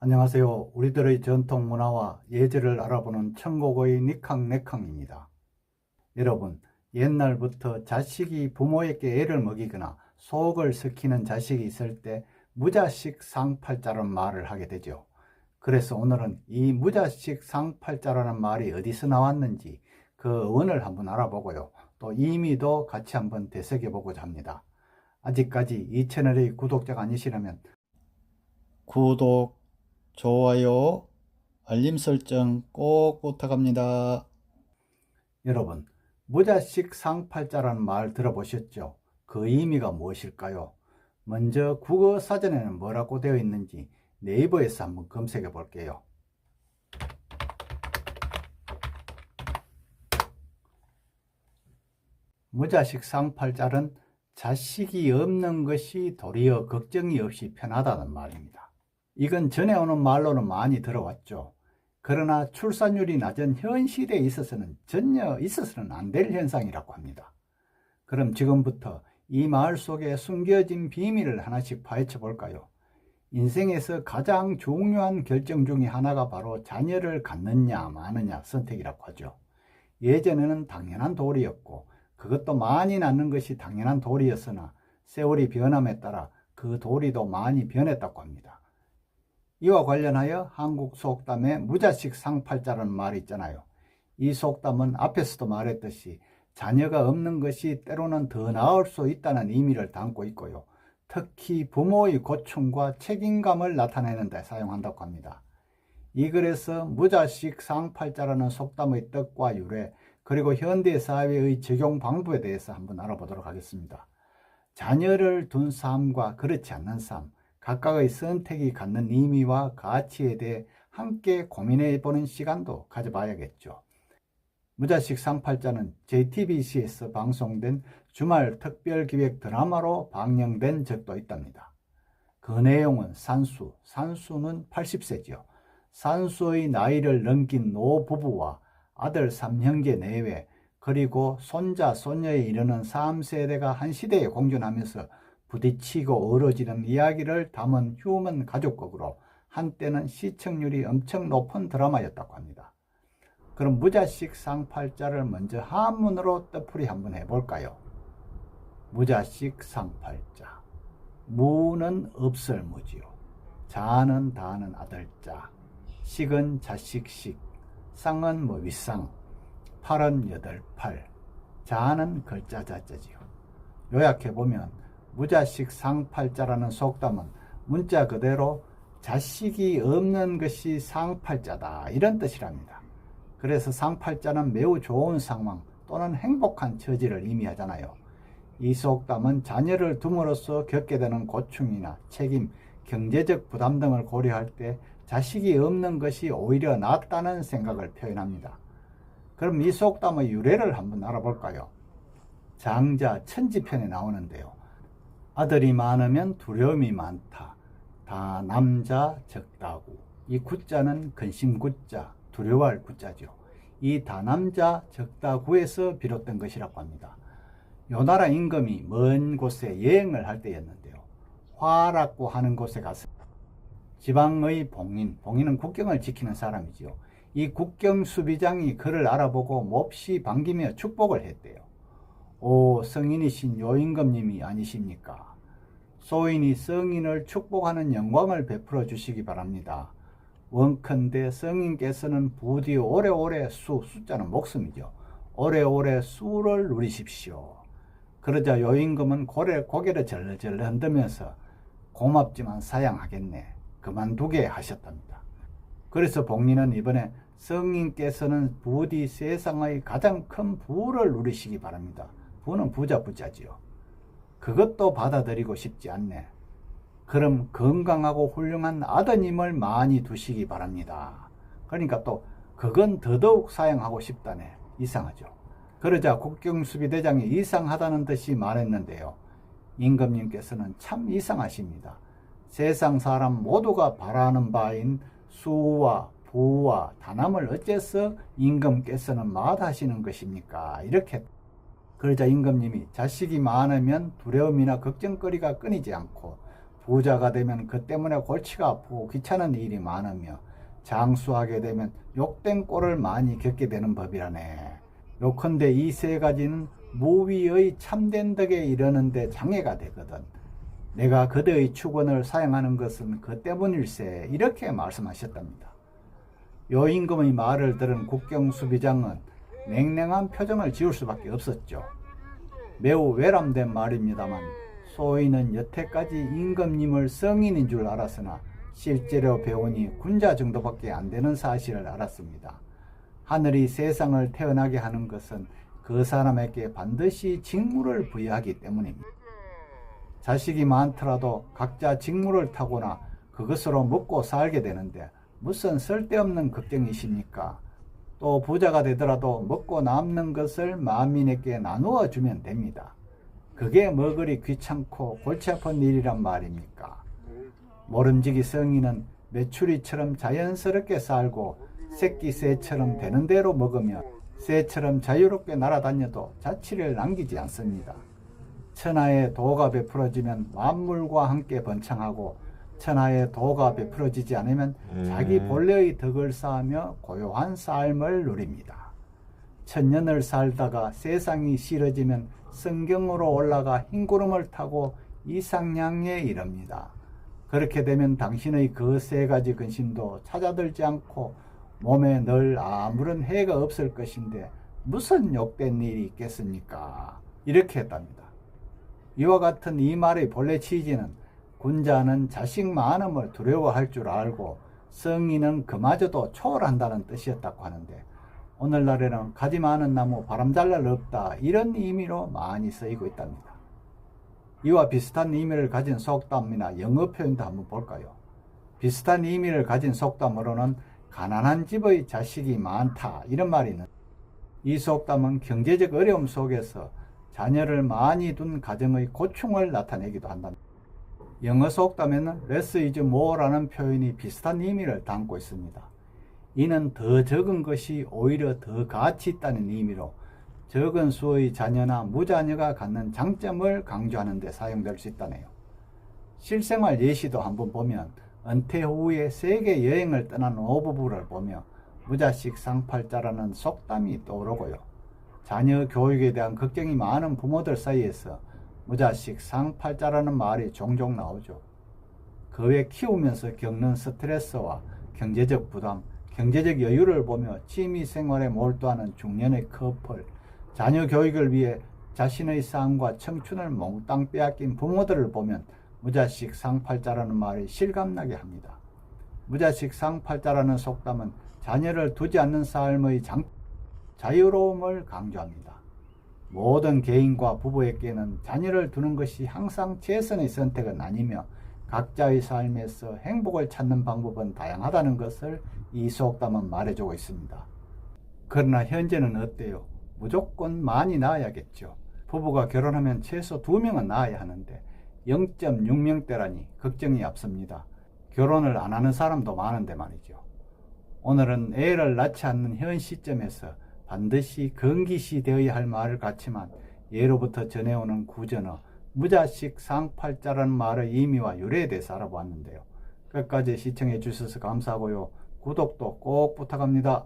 안녕하세요. 우리들의 전통 문화와 예절을 알아보는 천고고의 니캉네캉입니다. 여러분, 옛날부터 자식이 부모에게 애를 먹이거나 속을 썩히는 자식이 있을 때 무자식 상팔자라는 말을 하게 되죠. 그래서 오늘은 이 무자식 상팔자라는 말이 어디서 나왔는지 그 어원을 한번 알아보고요. 또 의미도 같이 한번 되새겨보고자 합니다. 아직까지 이 채널의 구독자가 아니시라면 구독, 좋아요, 알림 설정 꼭 부탁합니다. 여러분, 무자식 상팔자라는 말 들어보셨죠? 그 의미가 무엇일까요? 먼저 국어사전에는 뭐라고 되어 있는지 네이버에서 한번 검색해 볼게요. 무자식 상팔자는 자식이 없는 것이 도리어 걱정이 없이 편하다는 말입니다. 이건 전해 오는 말로는 많이 들어왔죠. 그러나 출산율이 낮은 현 시대에 있어서는 전혀 있어서는 안 될 현상이라고 합니다. 그럼 지금부터 이 말 속에 숨겨진 비밀을 하나씩 파헤쳐 볼까요? 인생에서 가장 중요한 결정 중에 하나가 바로 자녀를 갖느냐 마느냐 선택이라고 하죠. 예전에는 당연한 도리였고 그것도 많이 낳는 것이 당연한 도리였으나 세월이 변함에 따라 그 도리도 많이 변했다고 합니다. 이와 관련하여 한국 속담에 무자식 상팔자라는 말이 있잖아요. 이 속담은 앞에서도 말했듯이 자녀가 없는 것이 때로는 더 나을 수 있다는 의미를 담고 있고요. 특히 부모의 고충과 책임감을 나타내는 데 사용한다고 합니다. 이 글에서 무자식 상팔자라는 속담의 뜻과 유래, 그리고 현대 사회의 적용 방법에 대해서 한번 알아보도록 하겠습니다. 자녀를 둔 삶과 그렇지 않는 삶, 각각의 선택이 갖는 의미와 가치에 대해 함께 고민해 보는 시간도 가져봐야겠죠. 무자식 상팔자는 JTBC에서 방송된 주말 특별기획 드라마로 방영된 적도 있답니다. 그 내용은 산수는 80세죠. 산수의 나이를 넘긴 노부부와 아들 3형제 내외, 그리고 손자, 손녀에 이르는 3세대가 한 시대에 공존하면서 부딪히고 어우러지는 이야기를 담은 휴먼 가족극으로 한때는 시청률이 엄청 높은 드라마였다고 합니다. 그럼 무자식 상팔자를 먼저 한문으로 뜻풀이 한번 해볼까요? 무자식 상팔자. 무는 없을 무지요. 자는 다는 아들자. 식은 자식식. 쌍은 윗상. 팔은 여덟팔. 자는 글자자자지요. 요약해보면 무자식 상팔자라는 속담은 문자 그대로 자식이 없는 것이 상팔자다 이런 뜻이랍니다. 그래서 상팔자는 매우 좋은 상황 또는 행복한 처지를 의미하잖아요. 이 속담은 자녀를 둠으로써 겪게 되는 고충이나 책임, 경제적 부담 등을 고려할 때 자식이 없는 것이 오히려 낫다는 생각을 표현합니다. 그럼 이 속담의 유래를 한번 알아볼까요? 장자 천지편에 나오는데요. 아들이 많으면 두려움이 많다. 다 남자 적다구. 이 구자는 근심구자, 두려워할 구자죠. 이 다남자 적다구에서 비롯된 것이라고 합니다. 요 나라 임금이 먼 곳에 여행을 할 때였는데요. 화라고 하는 곳에 가서 지방의 봉인은 국경을 지키는 사람이지요. 이 국경 수비장이 그를 알아보고 몹시 반기며 축복을 했대요. 오, 성인이신 요임금님이 아니십니까? 소인이 성인을 축복하는 영광을 베풀어 주시기 바랍니다. 원컨대 성인께서는 부디 오래오래 숫자는 목숨이죠. 오래오래 수를 누리십시오. 그러자 요임금은 고개를 절레절레 흔들면서 고맙지만 사양하겠네. 그만두게 하셨답니다. 그래서 봉인은 이번에 성인께서는 부디 세상의 가장 큰 부를 누리시기 바랍니다. 부는 부자지요. 그것도 받아들이고 싶지 않네. 그럼 건강하고 훌륭한 아드님을 많이 두시기 바랍니다. 그러니까 또 그건 더더욱 사양하고 싶다네. 이상하죠. 그러자 국경수비대장이 이상하다는 듯이 말했는데요. 임금님께서는 참 이상하십니다. 세상 사람 모두가 바라는 바인 수와 부와 다남을 어째서 임금께서는 마다하시는 것입니까? 이렇게. 그러자 임금님이 자식이 많으면 두려움이나 걱정거리가 끊이지 않고 부자가 되면 그 때문에 골치가 아프고 귀찮은 일이 많으며 장수하게 되면 욕된 꼴을 많이 겪게 되는 법이라네. 요컨대 이 세 가지는 무위의 참된 덕에 이르는데 장애가 되거든. 내가 그대의 축원을 사용하는 것은 그 때문일세. 이렇게 말씀하셨답니다. 요 임금의 말을 들은 국경수비장은 냉랭한 표정을 지을 수밖에 없었죠. 매우 외람된 말입니다만 소인은 여태까지 임금님을 성인인 줄 알았으나 실제로 배우니 군자 정도밖에 안 되는 사실을 알았습니다. 하늘이 세상을 태어나게 하는 것은 그 사람에게 반드시 직무를 부여하기 때문입니다. 자식이 많더라도 각자 직무를 타거나 그것으로 먹고 살게 되는데 무슨 쓸데없는 걱정이십니까? 또 부자가 되더라도 먹고 남는 것을 만민에게 나누어 주면 됩니다. 그게 뭐 그리 귀찮고 골치 아픈 일이란 말입니까? 모름지기 성인은 메추리처럼 자연스럽게 살고 새끼 새처럼 되는 대로 먹으며 새처럼 자유롭게 날아다녀도 자취를 남기지 않습니다. 천하의 도가 베풀어지면 만물과 함께 번창하고 천하의 도가 베풀어지지 않으면 자기 본래의 덕을 쌓으며 고요한 삶을 누립니다. 천년을 살다가 세상이 싫어지면 성경으로 올라가 흰구름을 타고 이상향에 이릅니다. 그렇게 되면 당신의 그 세 가지 근심도 찾아들지 않고 몸에 늘 아무런 해가 없을 것인데 무슨 욕된 일이 있겠습니까? 이렇게 했답니다. 이와 같은 이 말의 본래 취지는 군자는 자식 많음을 두려워할 줄 알고 성인은 그마저도 초월한다는 뜻이었다고 하는데 오늘날에는 가지 많은 나무 바람 잘 날 없다 이런 의미로 많이 쓰이고 있답니다. 이와 비슷한 의미를 가진 속담이나 영어 표현도 한번 볼까요? 비슷한 의미를 가진 속담으로는 가난한 집의 자식이 많다 이런 말이 있는데 이 속담은 경제적 어려움 속에서 자녀를 많이 둔 가정의 고충을 나타내기도 한답니다. 영어 속담에는 less is more라는 표현이 비슷한 의미를 담고 있습니다. 이는 더 적은 것이 오히려 더 가치 있다는 의미로 적은 수의 자녀나 무자녀가 갖는 장점을 강조하는 데 사용될 수 있다네요. 실생활 예시도 한번 보면 은퇴 후에 세계 여행을 떠난 노부부를 보며 무자식 상팔자라는 속담이 떠오르고요. 자녀 교육에 대한 걱정이 많은 부모들 사이에서 무자식 상팔자라는 말이 종종 나오죠. 그 외 키우면서 겪는 스트레스와 경제적 부담, 경제적 여유를 보며 취미생활에 몰두하는 중년의 커플, 자녀 교육을 위해 자신의 삶과 청춘을 몽땅 빼앗긴 부모들을 보면 무자식 상팔자라는 말이 실감나게 합니다. 무자식 상팔자라는 속담은 자녀를 두지 않는 삶의 자유로움을 강조합니다. 모든 개인과 부부에게는 자녀를 두는 것이 항상 최선의 선택은 아니며 각자의 삶에서 행복을 찾는 방법은 다양하다는 것을 이 속담은 말해주고 있습니다. 그러나 현재는 어때요? 무조건 많이 낳아야겠죠. 부부가 결혼하면 최소 2명은 낳아야 하는데 0.6명대라니 걱정이 앞섭니다. 결혼을 안 하는 사람도 많은데 말이죠. 오늘은 애를 낳지 않는 현 시점에서 반드시 건기시 되어야 할 말을 갖지만 예로부터 전해오는 구전어 무자식 상팔자라는 말의 의미와 유래에 대해서 알아보았는데요. 끝까지 시청해 주셔서 감사하고요. 구독도 꼭 부탁합니다.